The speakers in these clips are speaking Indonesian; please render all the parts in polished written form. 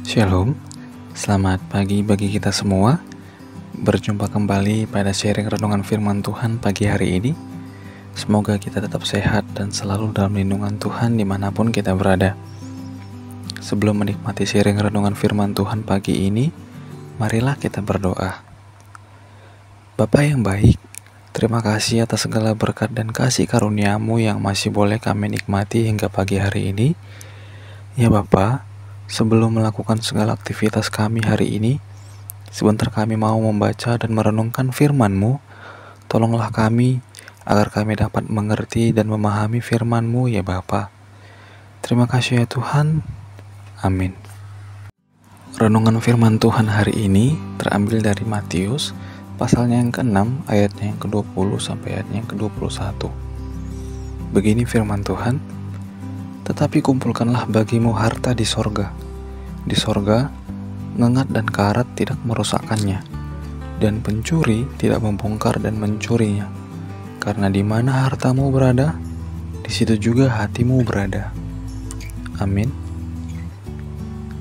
Shalom, selamat pagi bagi kita semua. Berjumpa kembali pada sharing renungan firman Tuhan pagi hari ini. Semoga kita tetap sehat dan selalu dalam lindungan Tuhan dimanapun kita berada. Sebelum menikmati sharing renungan firman Tuhan pagi ini, marilah kita berdoa. Bapa yang baik, terima kasih atas segala berkat dan kasih karunia-Mu yang masih boleh kami nikmati hingga pagi hari ini. Ya Bapa, sebelum melakukan segala aktivitas kami hari ini, sebentar kami mau membaca dan merenungkan firman-Mu. Tolonglah kami agar kami dapat mengerti dan memahami firman-Mu ya Bapa. Terima kasih ya Tuhan. Amin. Renungan firman Tuhan hari ini terambil dari Matius, pasalnya yang ke-6, ayatnya yang ke-20 sampai ayatnya yang ke-21. Begini firman Tuhan, "Tetapi kumpulkanlah bagimu harta di sorga. Di sorga, ngengat dan karat tidak merusakkannya, dan pencuri tidak membongkar dan mencurinya. Karena di mana hartamu berada, di situ juga hatimu berada." Amin.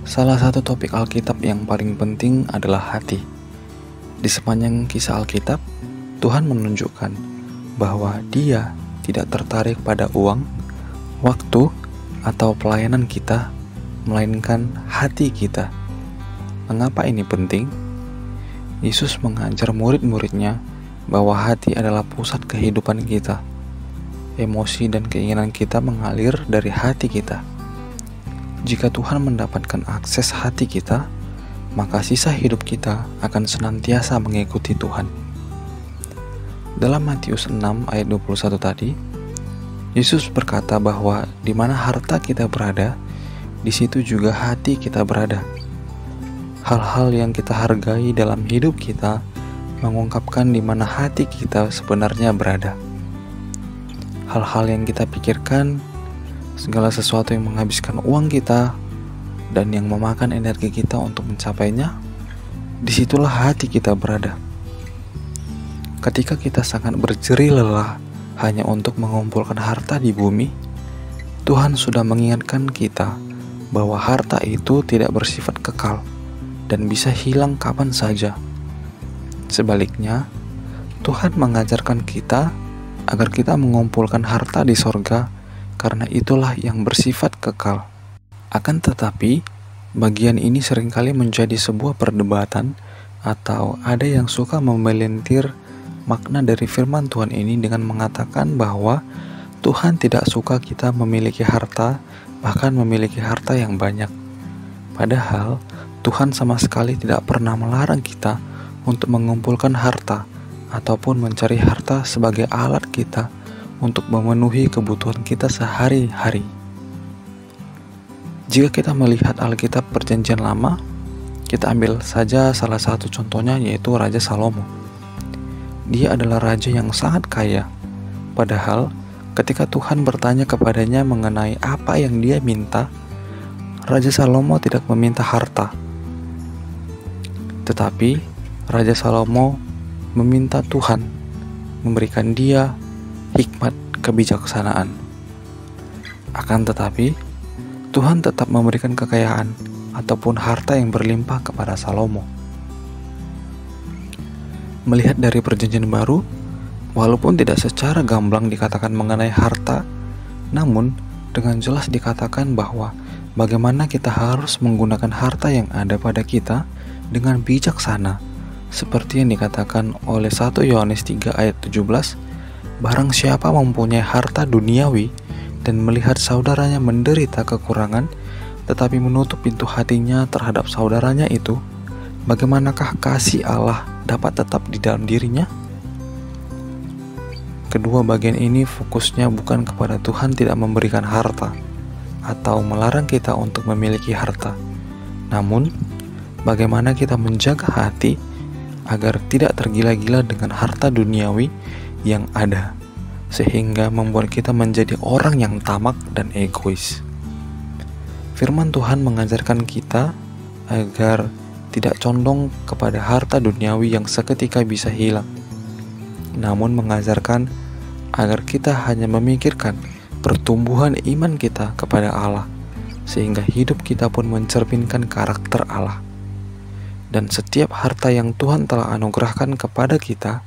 Salah satu topik Alkitab yang paling penting adalah hati. Di sepanjang kisah Alkitab, Tuhan menunjukkan bahwa Dia tidak tertarik pada uang, waktu, atau pelayanan kita, melainkan hati kita. Mengapa ini penting? Yesus mengajar murid-muridnya bahwa hati adalah pusat kehidupan kita. Emosi dan keinginan kita mengalir dari hati kita. Jika Tuhan mendapatkan akses hati kita, maka sisa hidup kita akan senantiasa mengikuti Tuhan. Dalam Matius 6 ayat 21 tadi, Yesus berkata bahwa di mana harta kita berada, di situ juga hati kita berada. Hal-hal yang kita hargai dalam hidup kita mengungkapkan di mana hati kita sebenarnya berada. Hal-hal yang kita pikirkan, segala sesuatu yang menghabiskan uang kita dan yang memakan energi kita untuk mencapainya, disitulah hati kita berada. Ketika kita sangat berjerih lelah hanya untuk mengumpulkan harta di bumi, Tuhan sudah mengingatkan kita bahwa harta itu tidak bersifat kekal dan bisa hilang kapan saja. Sebaliknya, Tuhan mengajarkan kita agar kita mengumpulkan harta di sorga karena itulah yang bersifat kekal. Akan tetapi, bagian ini seringkali menjadi sebuah perdebatan atau ada yang suka memelintir makna dari firman Tuhan ini dengan mengatakan bahwa Tuhan tidak suka kita memiliki harta, bahkan memiliki harta yang banyak. Padahal Tuhan sama sekali tidak pernah melarang kita untuk mengumpulkan harta ataupun mencari harta sebagai alat kita untuk memenuhi kebutuhan kita sehari-hari. Jika kita melihat Alkitab Perjanjian Lama, kita ambil saja salah satu contohnya, yaitu Raja Salomo. Dia adalah raja yang sangat kaya. Padahal ketika Tuhan bertanya kepadanya mengenai apa yang dia minta, Raja Salomo tidak meminta harta. Tetapi Raja Salomo meminta Tuhan memberikan dia hikmat kebijaksanaan. Akan tetapi, Tuhan tetap memberikan kekayaan ataupun harta yang berlimpah kepada Salomo. Melihat dari Perjanjian Baru, walaupun tidak secara gamblang dikatakan mengenai harta, namun dengan jelas dikatakan bahwa bagaimana kita harus menggunakan harta yang ada pada kita dengan bijaksana, seperti yang dikatakan oleh 1 Yohanes 3 ayat 17, "Barang siapa mempunyai harta duniawi dan melihat saudaranya menderita kekurangan, tetapi menutup pintu hatinya terhadap saudaranya itu, bagaimanakah kasih Allah dapat tetap di dalam dirinya?" Kedua bagian ini fokusnya bukan kepada Tuhan tidak memberikan harta atau melarang kita untuk memiliki harta, namun bagaimana kita menjaga hati agar tidak tergila-gila dengan harta duniawi yang ada, sehingga membuat kita menjadi orang yang tamak dan egois. Firman Tuhan mengajarkan kita agar tidak condong kepada harta duniawi yang seketika bisa hilang, namun mengajarkan agar kita hanya memikirkan pertumbuhan iman kita kepada Allah, sehingga hidup kita pun mencerminkan karakter Allah. Dan setiap harta yang Tuhan telah anugerahkan kepada kita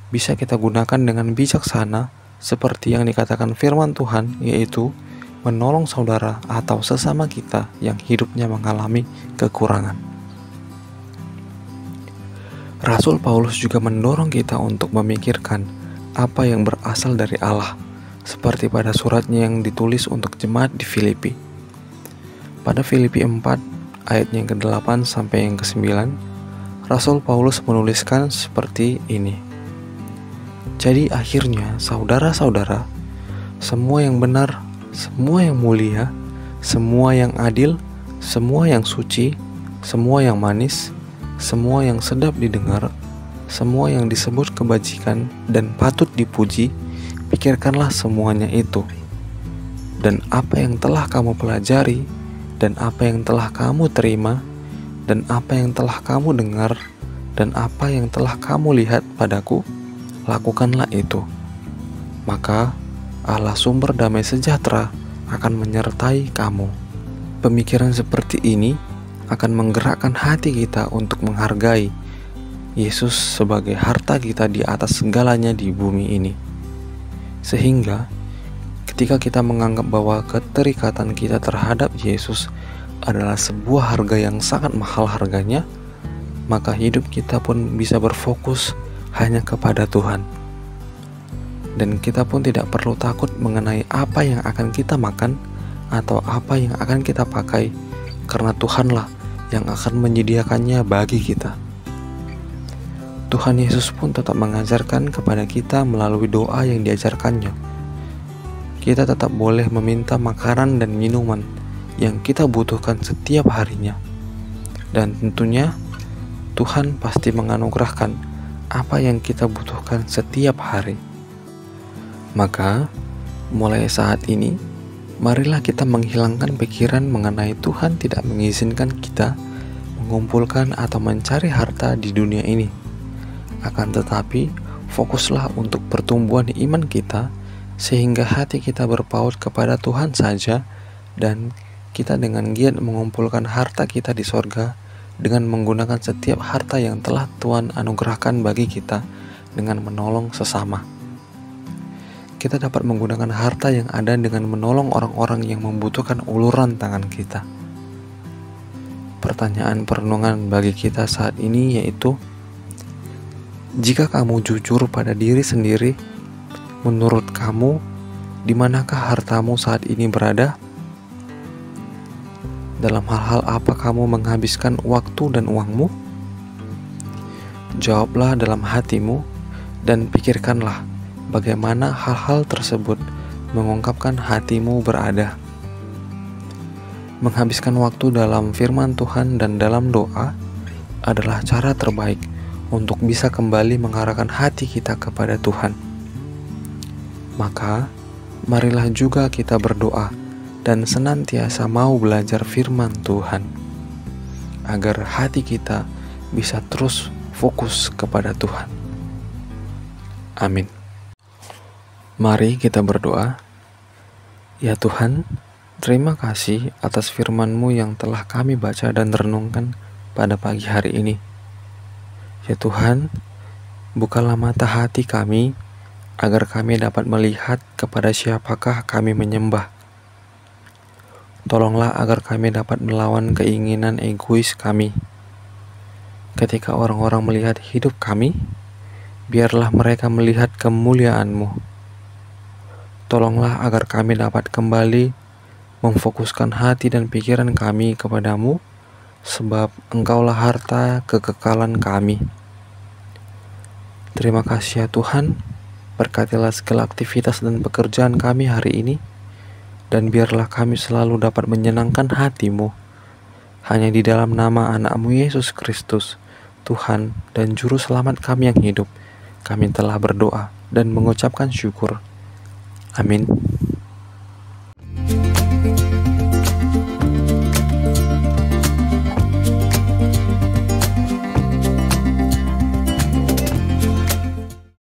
bisa kita gunakan dengan bijaksana, seperti yang dikatakan firman Tuhan, yaitu menolong saudara atau sesama kita yang hidupnya mengalami kekurangan. Rasul Paulus juga mendorong kita untuk memikirkan apa yang berasal dari Allah, seperti pada suratnya yang ditulis untuk jemaat di Filipi. Pada Filipi 4 ayatnya yang ke-8 sampai yang ke-9, Rasul Paulus menuliskan seperti ini. Jadi akhirnya saudara-saudara, semua yang benar, semua yang mulia, semua yang adil, semua yang suci, semua yang manis, semua yang sedap didengar, semua yang disebut kebajikan dan patut dipuji, pikirkanlah semuanya itu. Dan apa yang telah kamu pelajari, dan apa yang telah kamu terima, dan apa yang telah kamu dengar, dan apa yang telah kamu lihat padaku, lakukanlah itu. Maka Allah sumber damai sejahtera akan menyertai kamu. Pemikiran seperti ini akan menggerakkan hati kita untuk menghargai Yesus sebagai harta kita di atas segalanya di bumi ini. Sehingga ketika kita menganggap bahwa keterikatan kita terhadap Yesus adalah sebuah harga yang sangat mahal harganya, maka hidup kita pun bisa berfokus hanya kepada Tuhan. Dan kita pun tidak perlu takut mengenai apa yang akan kita makan atau apa yang akan kita pakai, karena Tuhanlah yang akan menyediakannya bagi kita. Tuhan Yesus pun tetap mengajarkan kepada kita melalui doa yang diajarkannya. Kita tetap boleh meminta makanan dan minuman yang kita butuhkan setiap harinya. Dan tentunya Tuhan pasti menganugerahkan apa yang kita butuhkan setiap hari. Maka, mulai saat ini, marilah kita menghilangkan pikiran mengenai Tuhan tidak mengizinkan kita mengumpulkan atau mencari harta di dunia ini. Akan tetapi, fokuslah untuk pertumbuhan iman kita, sehingga hati kita berpaut kepada Tuhan saja, dan kita dengan giat mengumpulkan harta kita di sorga dengan menggunakan setiap harta yang telah Tuhan anugerahkan bagi kita dengan menolong sesama. Kita dapat menggunakan harta yang ada dengan menolong orang-orang yang membutuhkan uluran tangan kita. Pertanyaan perenungan bagi kita saat ini yaitu, jika kamu jujur pada diri sendiri, menurut kamu, di manakah hartamu saat ini berada? Dalam hal-hal apa kamu menghabiskan waktu dan uangmu? Jawablah dalam hatimu dan pikirkanlah bagaimana hal-hal tersebut mengungkapkan hatimu berada. Menghabiskan waktu dalam firman Tuhan dan dalam doa adalah cara terbaik untuk bisa kembali mengarahkan hati kita kepada Tuhan. Maka, marilah juga kita berdoa dan senantiasa mau belajar firman Tuhan, agar hati kita bisa terus fokus kepada Tuhan. Amin. Mari kita berdoa. Ya Tuhan, terima kasih atas firman-Mu yang telah kami baca dan renungkan pada pagi hari ini. Ya Tuhan, bukalah mata hati kami, agar kami dapat melihat kepada siapakah kami menyembah. Tolonglah agar kami dapat melawan keinginan egois kami. Ketika orang-orang melihat hidup kami, biarlah mereka melihat kemuliaan-Mu. Tolonglah agar kami dapat kembali memfokuskan hati dan pikiran kami kepadamu, sebab Engkaulah harta kekekalan kami. Terima kasih ya Tuhan, berkatilah segala aktivitas dan pekerjaan kami hari ini, dan biarlah kami selalu dapat menyenangkan hati-Mu. Hanya di dalam nama anak-Mu Yesus Kristus, Tuhan dan Juru Selamat kami yang hidup, kami telah berdoa dan mengucapkan syukur. Amin.